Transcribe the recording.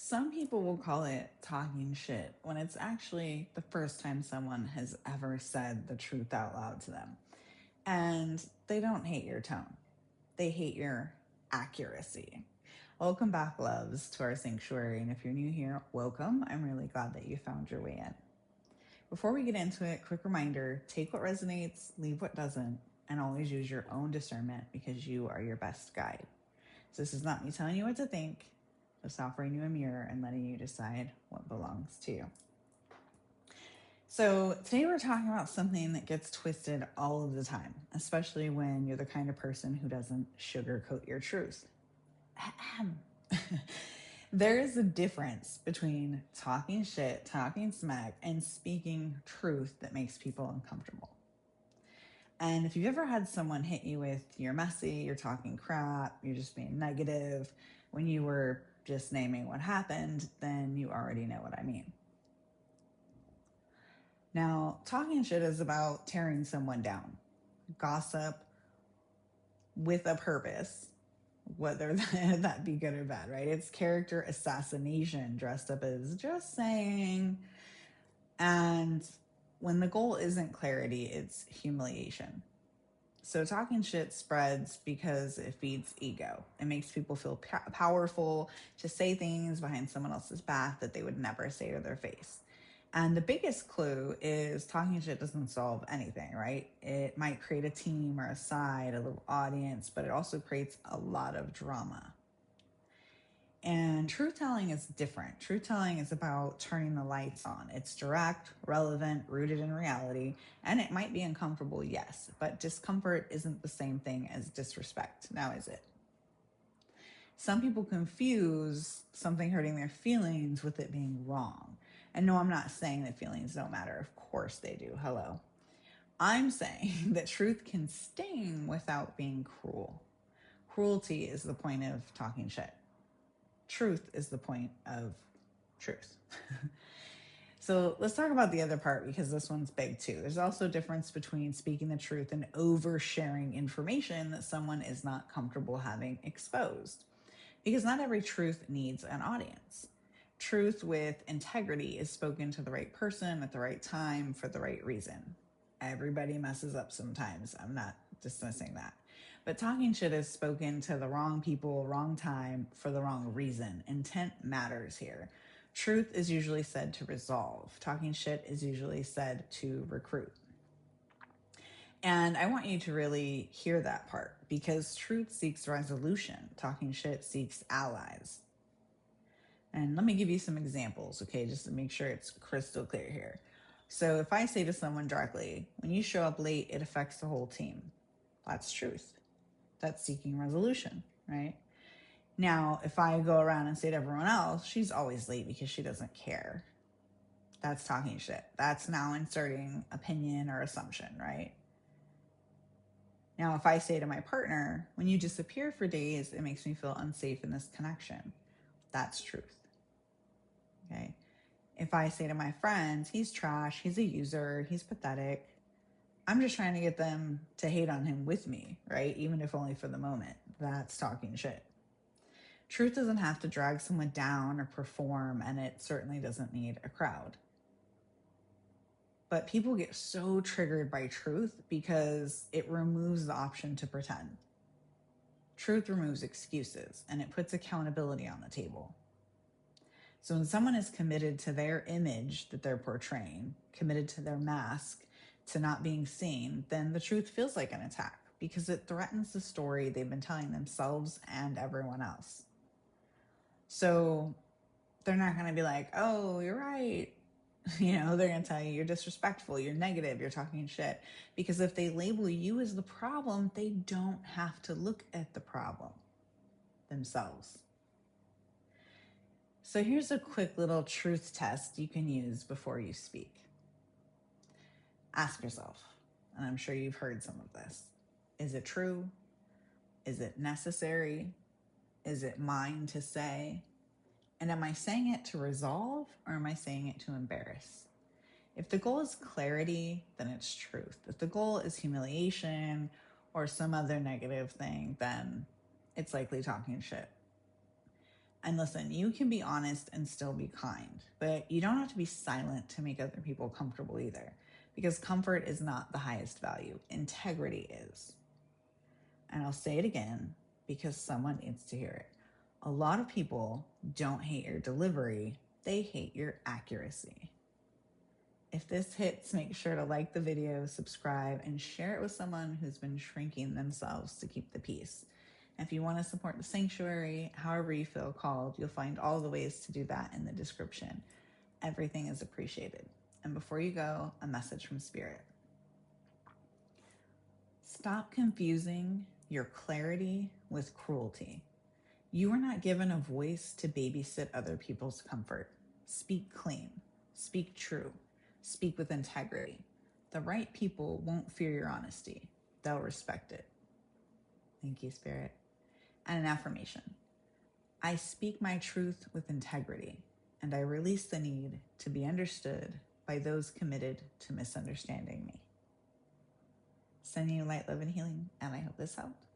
Some people will call it talking shit when it's actually the first time someone has ever said the truth out loud to them. And they don't hate your tone, they hate your accuracy. Welcome back, loves, to our sanctuary. And if you're new here, welcome. I'm really glad that you found your way in. Before we get into it, quick reminder: take what resonates, leave what doesn't, and always use your own discernment because you are your best guide. So, this is not me telling you what to think, just offering you a mirror and letting you decide what belongs to you. So, today we're talking about something that gets twisted all of the time, especially when you're the kind of person who doesn't sugarcoat your truth. There is a difference between talking shit, talking smack, and speaking truth that makes people uncomfortable. And if you've ever had someone hit you with you're messy, you're talking crap, you're just being negative, when you were just naming what happened, then you already know what I mean. Now, talking shit is about tearing someone down. Gossip with a purpose, whether that be good or bad, right? It's character assassination dressed up as just saying. And when the goal isn't clarity, it's humiliation. So talking shit spreads because it feeds ego. It makes people feel powerful to say things behind someone else's back that they would never say to their face. And the biggest clue is talking shit doesn't solve anything, right? It might create a team or a side, a little audience, but it also creates a lot of drama. And truth telling is different. Truth telling is about turning the lights on. It's direct, relevant, rooted in reality, and it might be uncomfortable, yes, but discomfort isn't the same thing as disrespect. Now, is it? Some people confuse something hurting their feelings with it being wrong. And no, I'm not saying that feelings don't matter. Of course they do. Hello. I'm saying that truth can sting without being cruel. Cruelty is the point of talking shit. Truth is the point of truth. So let's talk about the other part because this one's big too. There's also a difference between speaking the truth and oversharing information that someone is not comfortable having exposed. Because not every truth needs an audience. Truth with integrity is spoken to the right person at the right time for the right reason. Everybody messes up sometimes. I'm not dismissing that. But talking shit is spoken to the wrong people, wrong time, for the wrong reason. Intent matters here. Truth is usually said to resolve. Talking shit is usually said to recruit. And I want you to really hear that part because truth seeks resolution. Talking shit seeks allies. And let me give you some examples, okay, just to make sure it's crystal clear here. So if I say to someone directly, when you show up late, it affects the whole team. That's truth. That's seeking resolution, right? Now, if I go around and say to everyone else, she's always late because she doesn't care. That's talking shit. That's now inserting opinion or assumption, right? Now, if I say to my partner, when you disappear for days, it makes me feel unsafe in this connection. That's truth. Okay. If I say to my friends, he's trash, he's a user, he's pathetic, I'm just trying to get them to hate on him with me, right? Even if only for the moment. That's talking shit. Truth doesn't have to drag someone down or perform, and it certainly doesn't need a crowd. But people get so triggered by truth because it removes the option to pretend. Truth removes excuses, and it puts accountability on the table. So when someone is committed to their image that they're portraying, committed to their mask, to not being seen, then the truth feels like an attack because it threatens the story they've been telling themselves and everyone else. So they're not going to be like, oh, you're right. They're going to tell you you're disrespectful, you're negative, you're talking shit. Because if they label you as the problem, they don't have to look at the problem themselves. So here's a quick little truth test you can use before you speak. Ask yourself, and I'm sure you've heard some of this. Is it true? Is it necessary? Is it mine to say? And am I saying it to resolve or am I saying it to embarrass? If the goal is clarity, then it's truth. If the goal is humiliation or some other negative thing, then it's likely talking shit. And listen, you can be honest and still be kind, but you don't have to be silent to make other people comfortable either, because comfort is not the highest value. Integrity is. And I'll say it again because someone needs to hear it. A lot of people don't hate your delivery, they hate your accuracy. If this hits, make sure to like the video, subscribe, and share it with someone who's been shrinking themselves to keep the peace. And if you want to support the sanctuary, however you feel called, you'll find all the ways to do that in the description. Everything is appreciated. And before you go, a message from Spirit. Stop confusing your clarity with cruelty. You are not given a voice to babysit other people's comfort. Speak clean. Speak true. Speak with integrity. The right people won't fear your honesty. They'll respect it. Thank you, Spirit. And an affirmation. I speak my truth with integrity, and I release the need to be understood by those committed to misunderstanding me. Sending you light, love, and healing, and I hope this helped.